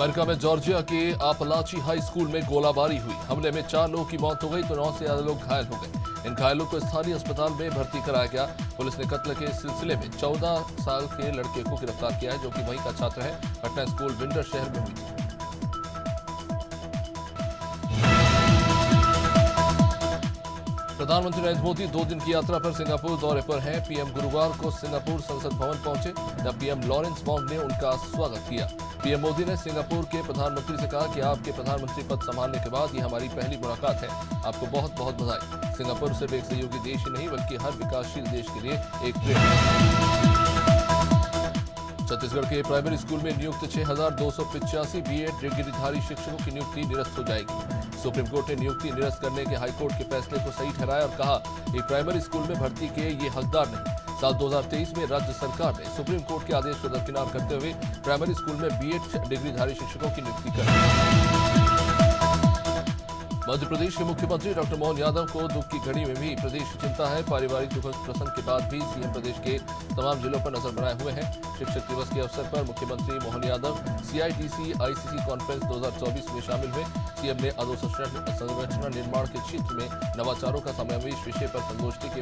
America में Georgia के आपलाची high school में गोलाबारी हुई। हमले में 4 लोगों की मौत हो गई तो 9 से ज्यादा लोग घायल हो गए। इन घायलों को स्थानीय अस्पताल में भर्ती कराया गया। पुलिस ने कत्ल के सिलसिले में 14 साल के लड़के को गिरफ्तार किया है, जो कि वहीं का छात्र है। घटना स्कूल विंडर शहर में हुई। प्रधानमंत्री नरेंद्र मोदी 2 दिन की यात्रा पर सिंगापुर दौरे पर हैं। पीएम गुरुवार को सिंगापुर संसद भवन पहुंचे, जब पीएम लॉरेंस वॉन्ग ने उनका स्वागत किया। पीएम मोदी ने सिंगापुर के प्रधानमंत्री से कहा कि आपके प्रधानमंत्री पद संभालने के बाद ये हमारी पहली मुलाकात है। आपको बहुत बहुत बधाई। सिंगापुर सिर्फ एक सहयोगी देश ही नहीं, बल्कि हर विकासशील देश के लिए एक प्रेरणा। छत्तीसगढ़ के प्राइमरी स्कूल में नियुक्त 6,285 बीएड डिग्रीधारी शिक्षकों की नियुक्ति निरस्त हो जाएगी। सुप्रीम कोर्ट ने नियुक्ति निरस्त करने के हाईकोर्ट के फैसले को सही ठहराया और कहा कि प्राइमरी स्कूल में भर्ती के ये हकदार नहीं। साल 2023 में राज्य सरकार ने सुप्रीम कोर्ट के आदेश को दरकिनार करते हुए प्राइमरी स्कूल में बीएड डिग्रीधारी शिक्षकों की नियुक्ति कर। मध्य प्रदेश के मुख्यमंत्री डॉक्टर मोहन यादव को दुख की घड़ी में भी प्रदेश की चिंता है। पारिवारिक दुखद प्रसंग के बाद भी सीएम प्रदेश के तमाम जिलों पर नजर बनाए हुए हैं। शिक्षक दिवस के अवसर पर मुख्यमंत्री Mohan Yadav CITC ICC conference 2024 में शामिल हुए। सीएम ने अधोसंरचना निर्माण के क्षेत्र में नवाचारों का समावेश विषय पर संगोष्ठी के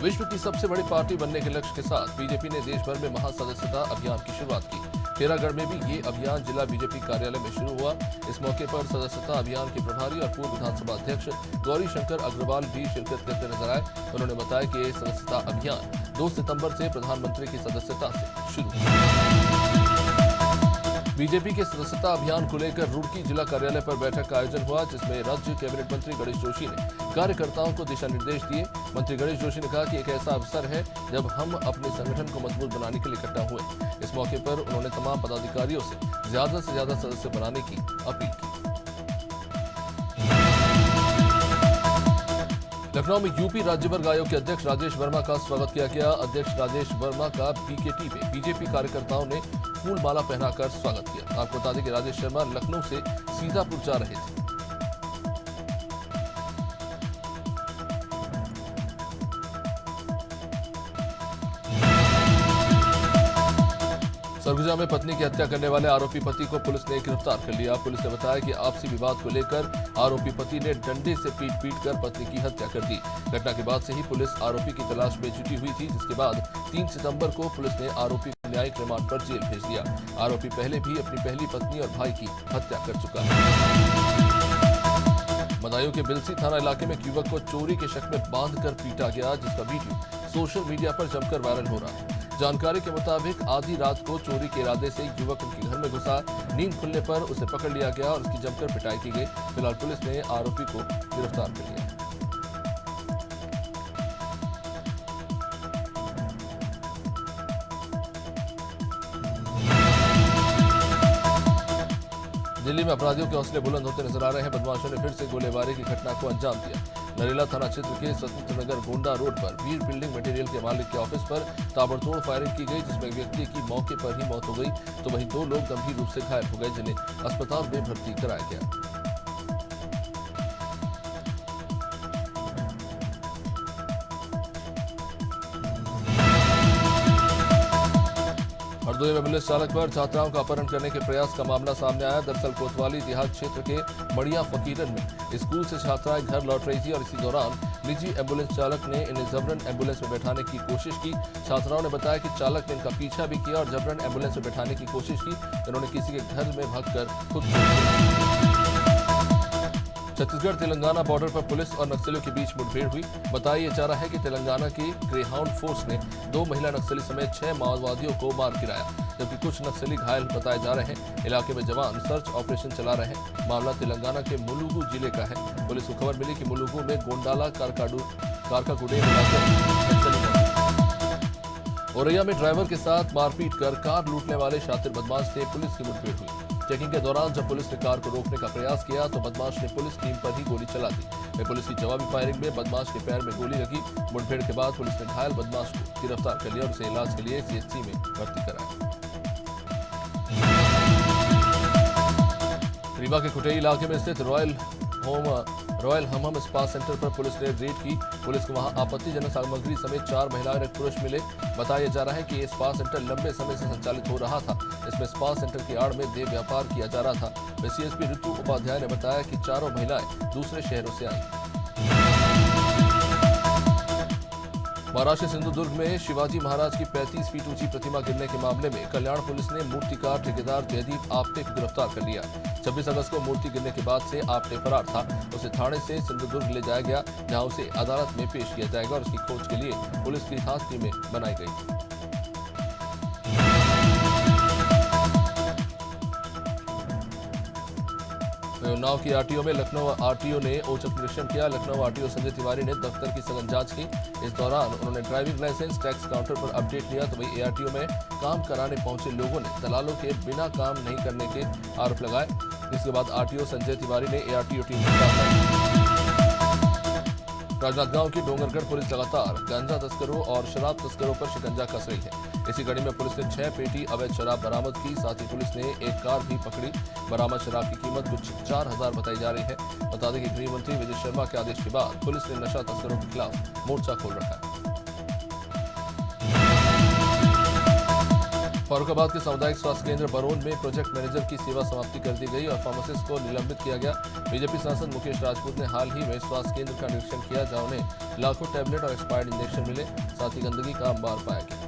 विश्व की सबसे बड़ी पार्टी बनने के लक्ष्य के साथ बीजेपी ने देश भर में महासदस्यता अभियान की शुरुआत की। खेरागढ़ में भी ये अभियान जिला बीजेपी कार्यालय में शुरू हुआ। इस मौके पर सदस्यता अभियान के प्रभारी और पूर्व विधानसभा अध्यक्ष गौरी शंकर अग्रवाल भी शिरकत करते नजर आए। उन्होंने बताया कि ये सदस्यता अभियान 2 सितंबर से प्रधानमंत्री की सदस्यता से शुरू हुआ। बीजेपी के सदस्यता अभियान को लेकर रुड़की जिला कार्यालय पर बैठक का आयोजन हुआ, जिसमें राज्य कैबिनेट मंत्री गणेश जोशी ने कार्यकर्ताओं को दिशा निर्देश दिए। मंत्री गणेश जोशी ने कहा कि एक ऐसा अवसर है जब हम अपने संगठन को मजबूत बनाने के लिए इकट्ठा हुए। इस मौके पर उन्होंने तमाम पदाधिकारियों से ज्यादा सदस्य बनाने की अपील की। लखनऊ में यूपी राज्य वर्ग आयोग के अध्यक्ष राजेश वर्मा का स्वागत किया गया। अध्यक्ष राजेश वर्मा का बीकेटी में बीजेपी कार्यकर्ताओं ने फूल माला पहनाकर स्वागत किया। आपको बता दें कि राजेश शर्मा लखनऊ से सीतापुर जा रहे थे। सरगुजा में पत्नी की हत्या करने वाले आरोपी पति को पुलिस ने गिरफ्तार कर लिया। पुलिस ने बताया कि आपसी विवाद को लेकर आरोपी पति ने डंडे से पीट कर पत्नी की हत्या कर दी। घटना के बाद से ही पुलिस आरोपी की तलाश में जुटी हुई थी, जिसके बाद 3 सितंबर को पुलिस ने आरोपी को न्यायिक रिमांड पर जेल भेज दिया। आरोपी पहले भी अपनी पहली पत्नी और भाई की हत्या कर चुका है। बदायूं के बिलसी थाना इलाके में एक युवक को चोरी के शक में बांधकर पीटा गया, जिसका वीडियो सोशल मीडिया पर जमकर वायरल हो रहा है। जानकारी के मुताबिक आधी रात को चोरी के इरादे से युवक उनके घर में घुसा। नींद खुलने पर उसे पकड़ लिया गया और उसकी जमकर पिटाई की गई। फिलहाल पुलिस ने आरोपी को गिरफ्तार कर लिया। दिल्ली में अपराधियों के हौसले बुलंद होते नजर आ रहे हैं। बदमाशों ने फिर से गोलीबारी की घटना को अंजाम दिया। नरेला थाना क्षेत्र के स्वतंत्र नगर गोंडा रोड पर वीर बिल्डिंग मटेरियल के मालिक के ऑफिस पर ताबड़तोड़ फायरिंग की गई, जिसमें एक व्यक्ति की मौके पर ही मौत हो गई तो वहीं 2 लोग गंभीर रूप से घायल हो गए, जिन्हें अस्पताल में भर्ती कराया गया। हरदोई में पुलिस चालक पर छात्राओं का अपहरण करने के प्रयास का मामला सामने आया। दरअसल कोतवाली देहात क्षेत्र के मड़िया फकीरन में स्कूल से छात्राएं घर लौट रही थी और इसी दौरान निजी एम्बुलेंस चालक ने इन्हें जबरन एम्बुलेंस में बैठाने की कोशिश की। छात्राओं ने बताया कि चालक ने इनका पीछा भी किया और जबरन एम्बुलेंस में बैठाने की कोशिश की। इन्होंने किसी के घर में भागकर खुद छत्तीसगढ़ तेलंगाना बॉर्डर पर पुलिस और नक्सलियों के बीच मुठभेड़ हुई। बताया जा रहा है कि तेलंगाना की ग्रेहाउंड फोर्स ने 2 महिला नक्सली समेत 6 माओवादियों को मार गिराया, जबकि कुछ नक्सली घायल बताए जा रहे हैं। इलाके में जवान सर्च ऑपरेशन चला रहे हैं। मामला तेलंगाना के मुलुगु जिले का है। पुलिस को खबर मिली कि मुलुगु में गोंडाला कारकागुडे इलाके औरैया में ड्राइवर के साथ मारपीट कर कार लूटने वाले शातिर बदमाश से पुलिस की मुठभेड़ हुई। चेकिंग के दौरान जब पुलिस ने कार को रोकने का प्रयास किया तो बदमाश ने पुलिस टीम पर ही गोली चला दी। पुलिस की जवाबी फायरिंग में बदमाश के पैर में गोली लगी। मुठभेड़ के बाद पुलिस ने घायल बदमाश को गिरफ्तार कर लिया और उसे इलाज के लिए CHC में भर्ती कराया। रीवा के कुटेई इलाके में स्थित रॉयल होम रॉयल हमम स्पा सेंटर पर पुलिस ने रेड की। पुलिस को वहां आपत्तिजनक सामग्री समेत 4 महिलाएं और एक पुरुष मिले। बताया जा रहा है कि ये स्पा सेंटर लंबे समय से संचालित हो रहा था। इसमें स्पा सेंटर की आड़ में देह व्यापार किया जा रहा था। सीएसपी ऋतु उपाध्याय ने बताया कि चारों महिलाएं दूसरे शहरों से आई। महाराष्ट्र के सिंधुदुर्ग में शिवाजी महाराज की 35 फीट ऊंची प्रतिमा गिरने के मामले में कल्याण पुलिस ने मूर्तिकार ठेकेदार जयदीप आप्टे को गिरफ्तार कर लिया। 26 अगस्त को मूर्ति गिरने के बाद से आप्टे फरार था। उसे थाने से सिंधुदुर्ग ले जाया गया, जहां उसे अदालत में पेश किया जाएगा और उसकी खोज के लिए पुलिस की खास टीमें बनाई गई। उन्नाव की आरटीओ में लखनऊ आरटीओ ने औचक निरीक्षण किया। लखनऊ आरटीओ संजय तिवारी ने दफ्तर की सघन जांच की। इस दौरान उन्होंने ड्राइविंग लाइसेंस टैक्स काउंटर पर अपडेट लिया, तो वही एआरटीओ में काम कराने पहुंचे लोगों ने दलालों के बिना काम नहीं करने के आरोप लगाए। इसके बाद आरटीओ संजय तिवारी ने एआरटीओ टीम को सौंपा। राजनांदगांव की डोंगरगढ़ पुलिस लगातार गांजा तस्करों और शराब तस्करों पर शिकंजा कस रही है। इसी कड़ी में पुलिस ने 6 पेटी अवैध शराब बरामद की। साथ ही पुलिस ने एक कार भी पकड़ी। बरामद शराब की कीमत कुछ 4000 बताई जा रही है। बता दें कि गृह मंत्री विजय शर्मा के आदेश के बाद पुलिस ने नशा तस्करों के खिलाफ मोर्चा खोल रखा है। फर्रुखाबाद के सामुदायिक स्वास्थ्य केंद्र बरौन में प्रोजेक्ट मैनेजर की सेवा समाप्ति कर दी गई और फार्मासिस्ट को निलंबित किया गया। बीजेपी सांसद मुकेश राजपूत ने हाल ही में स्वास्थ्य केंद्र का निरीक्षण किया, जहां उन्हें लाखों टैबलेट और एक्सपायर्ड इंजेक्शन मिले। साथ ही गंदगी का अंबार पाया गया।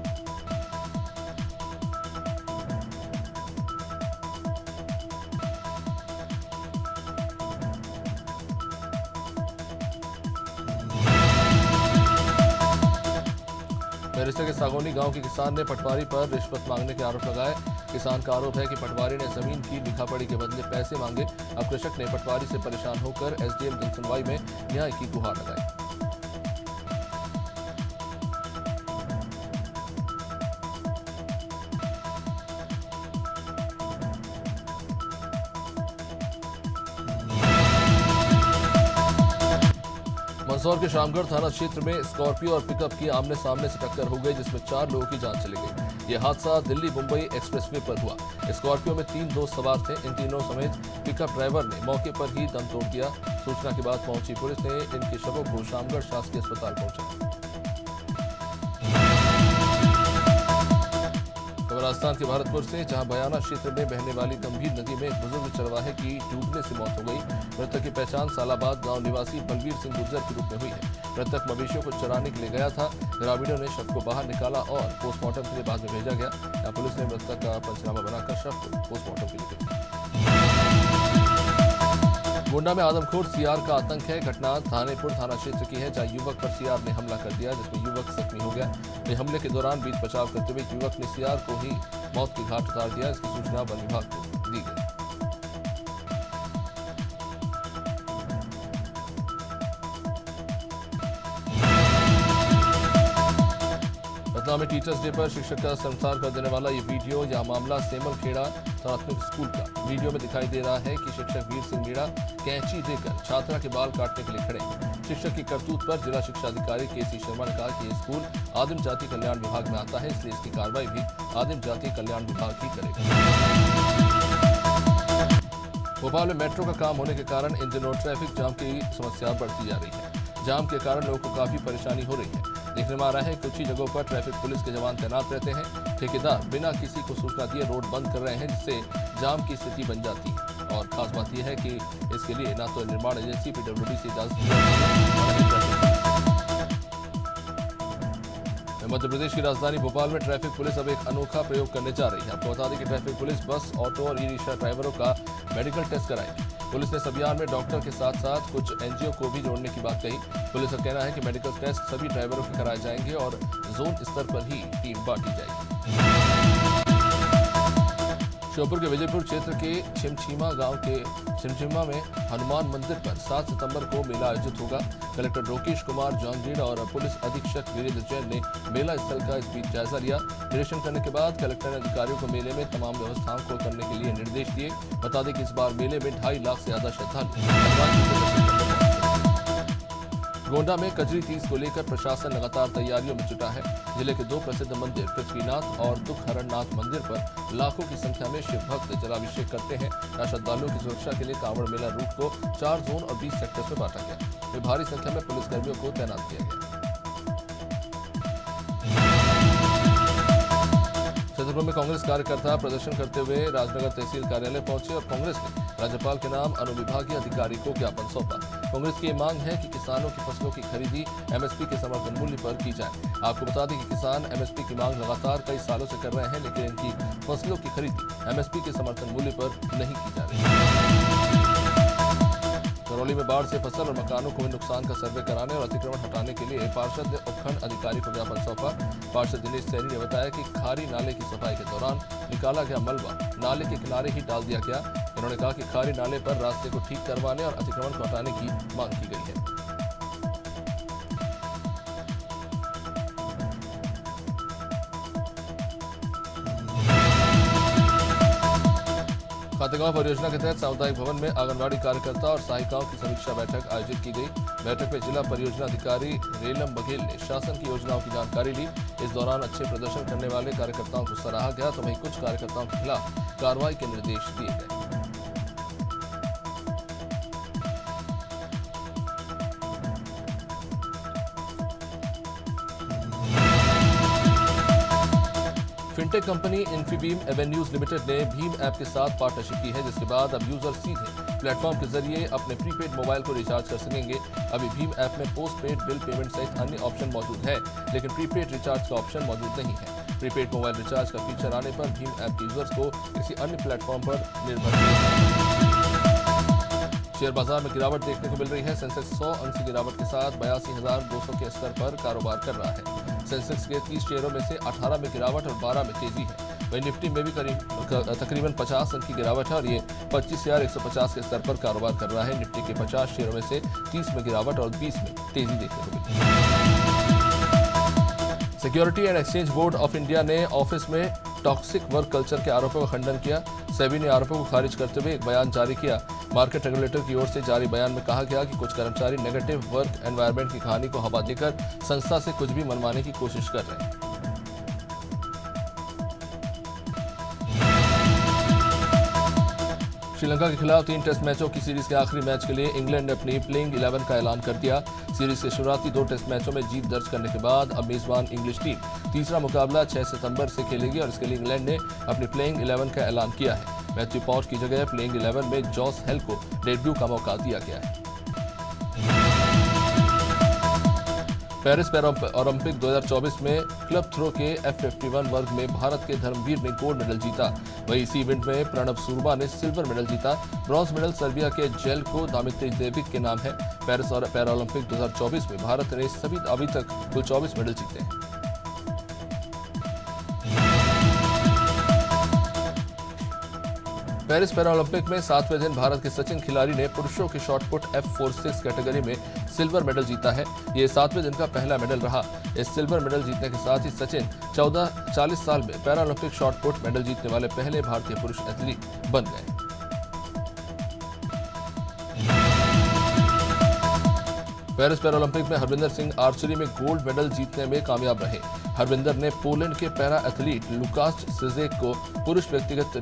बैरिस्टर के सागौनी गांव के किसान ने पटवारी पर रिश्वत मांगने के आरोप लगाए। किसान का आरोप है कि पटवारी ने जमीन की लिखापढ़ी के बदले पैसे मांगे। अब कृषक ने पटवारी से परेशान होकर एसडीएम जनसुनवाई में न्याय की गुहार लगाई। मंदसौर के शामगढ़ थाना क्षेत्र में स्कॉर्पियो और पिकअप की आमने सामने से टक्कर हो गई, जिसमें 4 लोगों की जान चली गई। यह हादसा दिल्ली मुंबई एक्सप्रेसवे पर हुआ। स्कॉर्पियो में 3 दोस्त सवार थे। इन तीनों समेत पिकअप ड्राइवर ने मौके पर ही दम तोड़ दिया। सूचना के बाद पहुंची पुलिस ने इनके शवों को शामगढ़ शासकीय अस्पताल पहुंचाया। राजस्थान के भरतपुर से, जहां बयाना क्षेत्र में बहने वाली गंभीर नदी में एक बुजुर्ग चरवाहे की डूबने से मौत हो गई। मृतक की पहचान सालाबाद गांव निवासी बलवीर सिंह गुर्जर के रूप में हुई है। मृतक मवेशियों को चराने के लिए गया था। ग्रामीणों ने शव को बाहर निकाला और पोस्टमार्टम के लिए बाद में भेजा गया। यहाँ पुलिस ने मृतक का पंचनामा बनाकर शव को पोस्टमार्टम के लिए भेजा। गोंडा में आदमखोर सीआर का आतंक है। घटना थानेपुर थाना क्षेत्र की है, जहां युवक पर सीआर ने हमला कर दिया, जिसमें युवक जख्मी हो गया। इस हमले के दौरान बीच बचाव करते हुए युवक ने सीआर को ही मौत की घाट उतार दिया। इसकी सूचना वन विभाग को दी गई। रतलाम में टीचर्स डे पर शिक्षक का संस्कार कर देने वाला ये वीडियो या मामला सेमल खेड़ा प्राथमिक स्कूल का। वीडियो में दिखाई दे रहा है कि शिक्षक वीर सिंह मीणा कैंची देकर छात्रा के बाल काटने के लिए खड़े हैं। शिक्षक की करतूत पर जिला शिक्षा अधिकारी केसी शर्मा ने कहा कि ये स्कूल आदिम जाति कल्याण विभाग में आता है, इसलिए इसकी कार्रवाई भी आदिम जाति कल्याण विभाग ही करेगा। भोपाल में मेट्रो का काम होने के कारण इन दिनों ट्रैफिक जाम की समस्या बढ़ती जा रही है। जाम के कारण लोगों को काफी परेशानी हो रही है। देखने में आ रहा है कुछ ही जगहों पर ट्रैफिक पुलिस के जवान तैनात रहते हैं। ठेकेदार बिना किसी को सूचना दिए रोड बंद कर रहे हैं, जिससे जाम की स्थिति बन जाती है। और खास बात यह है कि इसके लिए न तो निर्माण एजेंसी पीडब्ल्यूडी से इजाजत मध्य प्रदेश की राजधानी भोपाल में ट्रैफिक पुलिस अब एक अनोखा प्रयोग करने जा रही है। आपको बता दें कि ट्रैफिक पुलिस बस, ऑटो और ई रिक्शा ड्राइवरों का मेडिकल टेस्ट कराएगी। पुलिस ने इस अभियान में डॉक्टर के साथ साथ कुछ एनजीओ को भी जोड़ने की बात कही। पुलिस का कहना है कि मेडिकल टेस्ट सभी ड्राइवरों के कराए जाएंगे और जोन स्तर पर ही टीम बांटी जाएगी। श्योपुर के विजयपुर क्षेत्र के छिमछिमा गांव के छिमछिमा में हनुमान मंदिर पर 7 सितंबर को मेला आयोजित होगा। कलेक्टर रोकेश कुमार जॉनग्रीन और पुलिस अधीक्षक वीरेंद्र जैन ने मेला स्थल का इस बीच जायजा लिया। निरीक्षण करने के बाद कलेक्टर ने अधिकारियों को मेले में तमाम व्यवस्थाओं को करने के लिए निर्देश दिए। बता दें कि इस बार मेले में 2.5 लाख से ज्यादा श्रद्धालु गोंडा में कजरी तीज को लेकर प्रशासन लगातार तैयारियों में जुटा है। जिले के 2 प्रसिद्ध मंदिर पृथ्वीनाथ और दुखहरणनाथ मंदिर पर लाखों की संख्या में शिव भक्त जलाभिषेक करते हैं। श्रद्धालुओं की सुरक्षा के लिए कांवड़ मेला रूट को 4 जोन और 20 सेक्टर्स में बांटा गया। में भारी संख्या में पुलिसकर्मियों को तैनात किया गया। छतरपुर में कांग्रेस कार्यकर्ता प्रदर्शन करते हुए राजनगर तहसील कार्यालय पहुंचे और कांग्रेस ने राज्यपाल के नाम अनुविभागीय अधिकारी को ज्ञापन सौंपा। कांग्रेस की मांग है कि किसानों की फसलों की खरीदी एमएसपी के समर्थन मूल्य पर की जाए। आपको बता दें कि किसान एमएसपी की मांग लगातार कई सालों से कर रहे हैं, लेकिन इनकी फसलों की खरीदी एमएसपी के समर्थन मूल्य पर नहीं की जा रही। करौली में बाढ़ से फसल और मकानों को हुए नुकसान का सर्वे कराने और अतिक्रमण हटाने के लिए पार्षद ने उपखंड अधिकारी को ज्ञापन सौंपा। पार्षद दिनेश सैनी ने बताया कि खारी नाले की सफाई के दौरान निकाला गया मलबा नाले के किनारे ही डाल दिया गया। उन्होंने कहा कि खारी नाले पर रास्ते को ठीक करवाने और अतिक्रमण को हटाने की मांग की गई है। खातेगांव परियोजना के तहत सामुदायिक भवन में आंगनबाड़ी कार्यकर्ता और सहायिकाओं की समीक्षा बैठक आयोजित की गई। बैठक में जिला परियोजना अधिकारी रेलम बघेल ने शासन की योजनाओं की जानकारी ली। इस दौरान अच्छे प्रदर्शन करने वाले कार्यकर्ताओं को सराहा गया, तो वहीं कुछ कार्यकर्ताओं के खिलाफ कार्रवाई के निर्देश दिए गए। Fintech company Infibeam avenues limited ने भीम ऐप के साथ पार्टनरशिप की है, जिसके बाद अब यूजर सीधे प्लेटफॉर्म के जरिए अपने प्रीपेड मोबाइल को रिचार्ज कर सकेंगे। अभी भीम ऐप में पोस्ट पेड बिल पेमेंट सहित अन्य ऑप्शन मौजूद है, लेकिन प्रीपेड रिचार्ज का ऑप्शन मौजूद नहीं है। प्रीपेड मोबाइल रिचार्ज का फीचर आने पर भीम ऐप के यूजर्स को किसी अन्य प्लेटफॉर्म पर निर्भर शेयर बाजार में गिरावट देखने को मिल रही है। सेंसेक्स 100 अंक की गिरावट के साथ 82,200 के स्तर पर कारोबार कर रहा है। सेंसेक्स के 30 शेयरों में से 18 में गिरावट और 12 में तेजी है। वहीं निफ्टी में भी तकरीबन 50 अंक की गिरावट है और ये 25,150 के स्तर पर कारोबार कर रहा है। निफ्टी के 50 शेयरों में से 30 में गिरावट और 20 में तेजी देखने को मिली है। Security and exchange board of India ने ऑफिस में टॉक्सिक वर्क कल्चर के आरोपों का खंडन किया। सेबी ने आरोपों को खारिज करते हुए एक बयान जारी किया। मार्केट रेगुलेटर की ओर से जारी बयान में कहा गया कि कुछ कर्मचारी नेगेटिव वर्क एनवायरनमेंट की कहानी को हवा देकर संस्था से कुछ भी मनवाने की कोशिश कर रहे हैं। श्रीलंका के खिलाफ 3 टेस्ट मैचों की सीरीज के आखिरी मैच के लिए इंग्लैंड ने अपनी प्लेइंग 11 का ऐलान कर दिया। सीरीज के शुरुआती 2 टेस्ट मैचों में जीत दर्ज करने के बाद अब मेजबान इंग्लिश टीम तीसरा मुकाबला 6 सितंबर से खेलेगी और इसके लिए इंग्लैंड ने अपनी प्लेइंग 11 का ऐलान किया है। मैथ्यू पॉच की जगह प्लेइंग 11 में जॉस हेल को डेब्यू का मौका दिया गया है। पेरिस ओलंपिक 2024 में क्लब थ्रो के F51 वर्ग में भारत के धर्मवीर ने गोल्ड मेडल जीता। वहीं इसी इवेंट में प्रणब सुरमा ने सिल्वर मेडल जीता। ब्रॉन्ज मेडल सर्बिया के जेल्को दामित्रेविच के नाम है। पेरिस और पैरालंपिक 2024 में भारत ने अभी तक कुल 24 मेडल जीते हैं। पेरिस पैरालंपिक में 7वें दिन भारत के सचिन खिलाड़ी ने पुरुषों के शॉटपुट F46 कैटेगरी में सिल्वर मेडल जीता है। ये 7वें दिन का पहला मेडल रहा। इस सिल्वर मेडल जीतने के साथ ही सचिन 40 साल में पैरालंपिक शॉटपुट मेडल जीतने वाले पहले भारतीय पुरुष एथलीट बन गए। पेरिस पैरालंपिक में हरविंदर सिंह आर्चरी में गोल्ड मेडल जीतने में कामयाब रहे। हरविंदर ने पोलैंड के पैरा एथलीट लुकास सिजेक को पुरुष व्यक्तिगत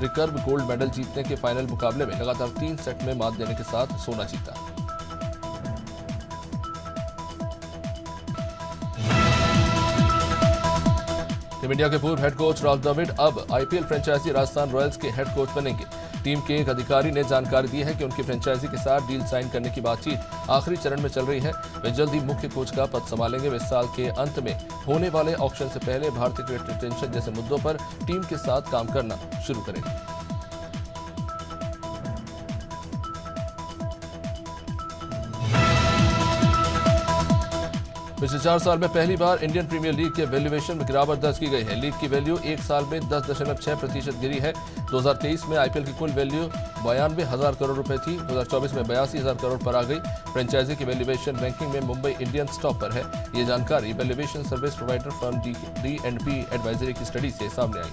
रिकर्व गोल्ड मेडल जीतने के फाइनल मुकाबले में लगातार 3 सेट में मात देने के साथ सोना जीता। टीम इंडिया के पूर्व हेड कोच राहुल द्रविड़ अब आईपीएल फ्रेंचाइजी राजस्थान रॉयल्स के हेड कोच बनेंगे। टीम के एक अधिकारी ने जानकारी दी है कि उनकी फ्रेंचाइजी के साथ डील साइन करने की बातचीत आखिरी चरण में चल रही है। वे जल्द ही मुख्य कोच का पद संभालेंगे। वे इस साल के अंत में होने वाले ऑक्शन से पहले भारतीय क्रिकेट रिटेंशन जैसे मुद्दों पर टीम के साथ काम करना शुरू करेंगे। पिछले 4 साल में पहली बार इंडियन प्रीमियर लीग के वैल्यूएशन में गिरावट दर्ज की गई है। लीग की वैल्यू एक साल में 10.6% गिरी है। 2023 में आईपीएल की कुल वैल्यू 92,000 करोड़ रुपए थी। 2024 में 82,000 करोड़ पर आ गई। फ्रेंचाइजी की वैल्यूएशन रैंकिंग में मुंबई इंडियंस टॉप पर है। ये जानकारी valuation service provider firm D&P advisory की स्टडी से सामने आई।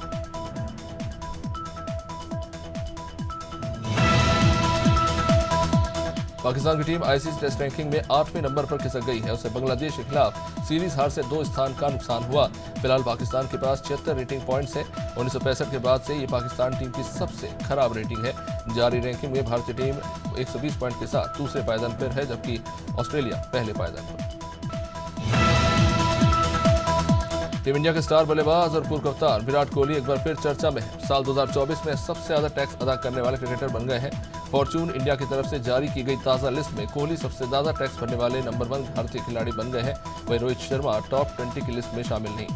पाकिस्तान की टीम आईसीसी टेस्ट रैंकिंग में 8वें नंबर पर खिसक गई है। उसे बांग्लादेश के खिलाफ सीरीज हार से 2 स्थान का नुकसान हुआ। फिलहाल पाकिस्तान के पास 76 रेटिंग पॉइंट्स है। 1965 के बाद से ये पाकिस्तान टीम की सबसे खराब रेटिंग है। जारी रैंकिंग में भारतीय टीम 120 पॉइंट के साथ दूसरे पायदान पर है, जबकि ऑस्ट्रेलिया पहले पायदान पर। टीम इंडिया के स्टार बल्लेबाज और पूर्व कप्तान विराट कोहली एक बार फिर चर्चा में है। साल 2024 में सबसे ज्यादा टैक्स अदा करने वाले क्रिकेटर बन गए हैं। फॉर्च्यून इंडिया की तरफ से जारी की गई ताजा लिस्ट में कोहली सबसे ज्यादा टैक्स भरने वाले नंबर 1 भारतीय खिलाड़ी बन गए हैं। वहीं रोहित शर्मा टॉप 20 की लिस्ट में शामिल नहीं।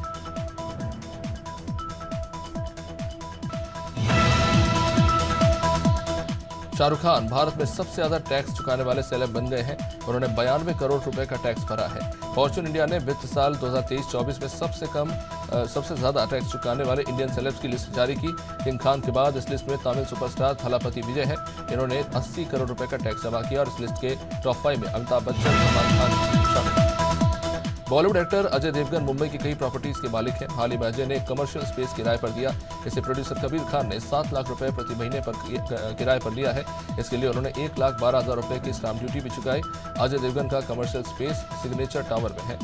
शाहरुख खान भारत में सबसे ज्यादा टैक्स चुकाने वाले सेलेब बन गए हैं। उन्होंने 92 करोड़ रुपए का टैक्स भरा है। फॉर्च्यून इंडिया ने वित्त साल 2023-24 में सबसे ज्यादा टैक्स चुकाने वाले इंडियन सेलेब्स की लिस्ट जारी की। किंग खान के बाद इस लिस्ट में तमिल सुपरस्टार थलापति विजय है। इन्होंने 80 करोड़ रुपए का टैक्स जमा किया और इस लिस्ट के टॉप 5 में अमिताभ बच्चन, सलमान खान शामिल। बॉलीवुड एक्टर अजय देवगन मुंबई की कई प्रॉपर्टीज के मालिक हैं। हाल ही में अजय ने कमर्शियल स्पेस किराए पर दिया। इसे प्रोड्यूसर कबीर खान ने 7 लाख रुपए प्रति महीने पर किराए पर लिया है। इसके लिए उन्होंने 1,12,000 रुपए की स्टाम्प ड्यूटी भी चुकाई। अजय देवगन का कमर्शियल स्पेस सिग्नेचर टावर में है।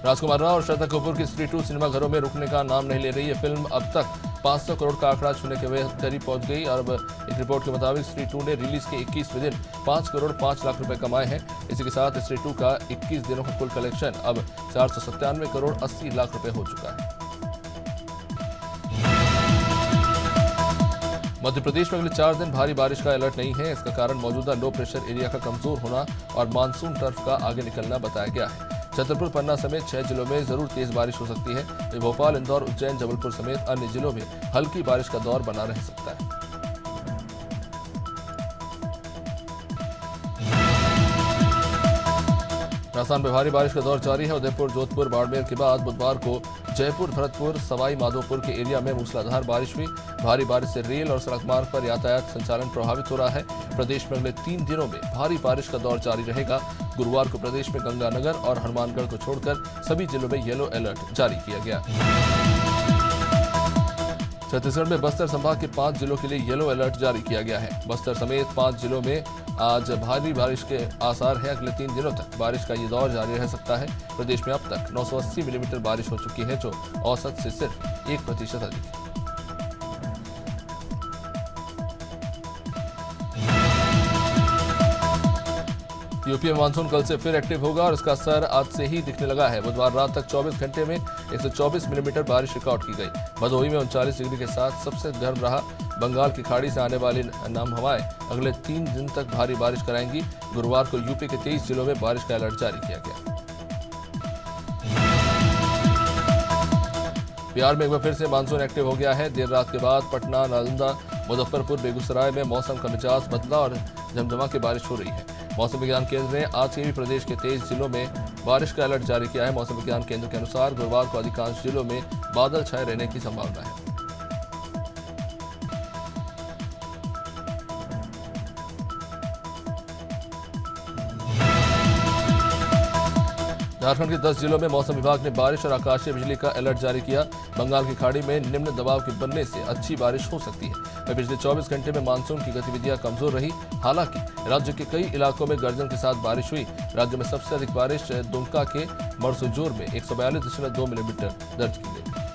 राजकुमार राव और श्रद्धा कपूर की स्त्री 2 सिनेमाघरों में रुकने का नाम नहीं ले रही है। फिल्म अब तक 500 करोड़ का आंकड़ा छूने के करीब पहुंच गई और अब एक रिपोर्ट के मुताबिक स्त्री 2 ने रिलीज के 21वें दिन 5 करोड़ 5 लाख रुपए कमाए हैं। इसी के साथ स्त्री 2 का 21 दिनों का कुल कलेक्शन अब 497 करोड़ 80 लाख रुपए हो चुका है। मध्य प्रदेश में अगले 4 दिन भारी बारिश का अलर्ट नहीं है। इसका कारण मौजूदा लो प्रेशर एरिया का कमजोर होना और मानसून टर्फ का आगे निकलना बताया गया है। छतरपुर, पन्ना समेत 6 जिलों में जरूर तेज बारिश हो सकती है। भोपाल, इंदौर, उज्जैन, जबलपुर समेत अन्य जिलों में हल्की बारिश का दौर बना रह सकता है। राजस्थान में भारी बारिश का दौर जारी है। उदयपुर, जोधपुर, बाड़मेर के बाद बुधवार को जयपुर, भरतपुर, सवाई माधोपुर के एरिया में मूसलाधार बारिश हुई। भारी बारिश से रेल और सड़क मार्ग पर यातायात संचालन प्रभावित हो रहा है। प्रदेश में अगले 3 दिनों में भारी बारिश का दौर जारी रहेगा। गुरुवार को प्रदेश में गंगानगर और हनुमानगढ़ को छोड़कर सभी जिलों में येलो अलर्ट जारी किया गया। छत्तीसगढ़ में बस्तर संभाग के 5 जिलों के लिए येलो अलर्ट जारी किया गया है। बस्तर समेत 5 जिलों में आज भारी बारिश के आसार है। अगले 3 दिनों तक बारिश का ये दौर जारी रह सकता है। प्रदेश में अब तक 980 मिलीमीटर बारिश हो चुकी है, जो औसत से सिर्फ 1% अधिक है। यूपी में मानसून कल से फिर एक्टिव होगा और इसका असर आज से ही दिखने लगा है। बुधवार रात तक 24 घंटे में 124 मिलीमीटर बारिश रिकॉर्ड की गई। भदोही में 39 डिग्री के साथ सबसे गर्म रहा। बंगाल की खाड़ी से आने वाली नम हवाएं अगले 3 दिन तक भारी बारिश कराएंगी। गुरुवार को यूपी के 23 जिलों में बारिश का अलर्ट जारी किया गया। बिहार में एक बार फिर से मानसून एक्टिव हो गया है। देर रात के बाद पटना, नालंदा, मुजफ्फरपुर, बेगूसराय में मौसम का मिजाज बदला और झमझमा के बारिश हो रही है। मौसम विज्ञान केंद्र ने आज से भी प्रदेश के 23 जिलों में बारिश का अलर्ट जारी किया है। मौसम विज्ञान केंद्र के अनुसार गुरुवार को अधिकांश जिलों में बादल छाए रहने की संभावना है। झारखंड के 10 जिलों में मौसम विभाग ने बारिश और आकाशीय बिजली का अलर्ट जारी किया। बंगाल की खाड़ी में निम्न दबाव के बनने से अच्छी बारिश हो सकती है। पिछले 24 घंटे में मानसून की गतिविधियां कमजोर रही। हालांकि राज्य के कई इलाकों में गर्जन के साथ बारिश हुई। राज्य में सबसे अधिक बारिश दुमका के मरसुजोर में 142.2 मिलीमीटर दर्ज की गई।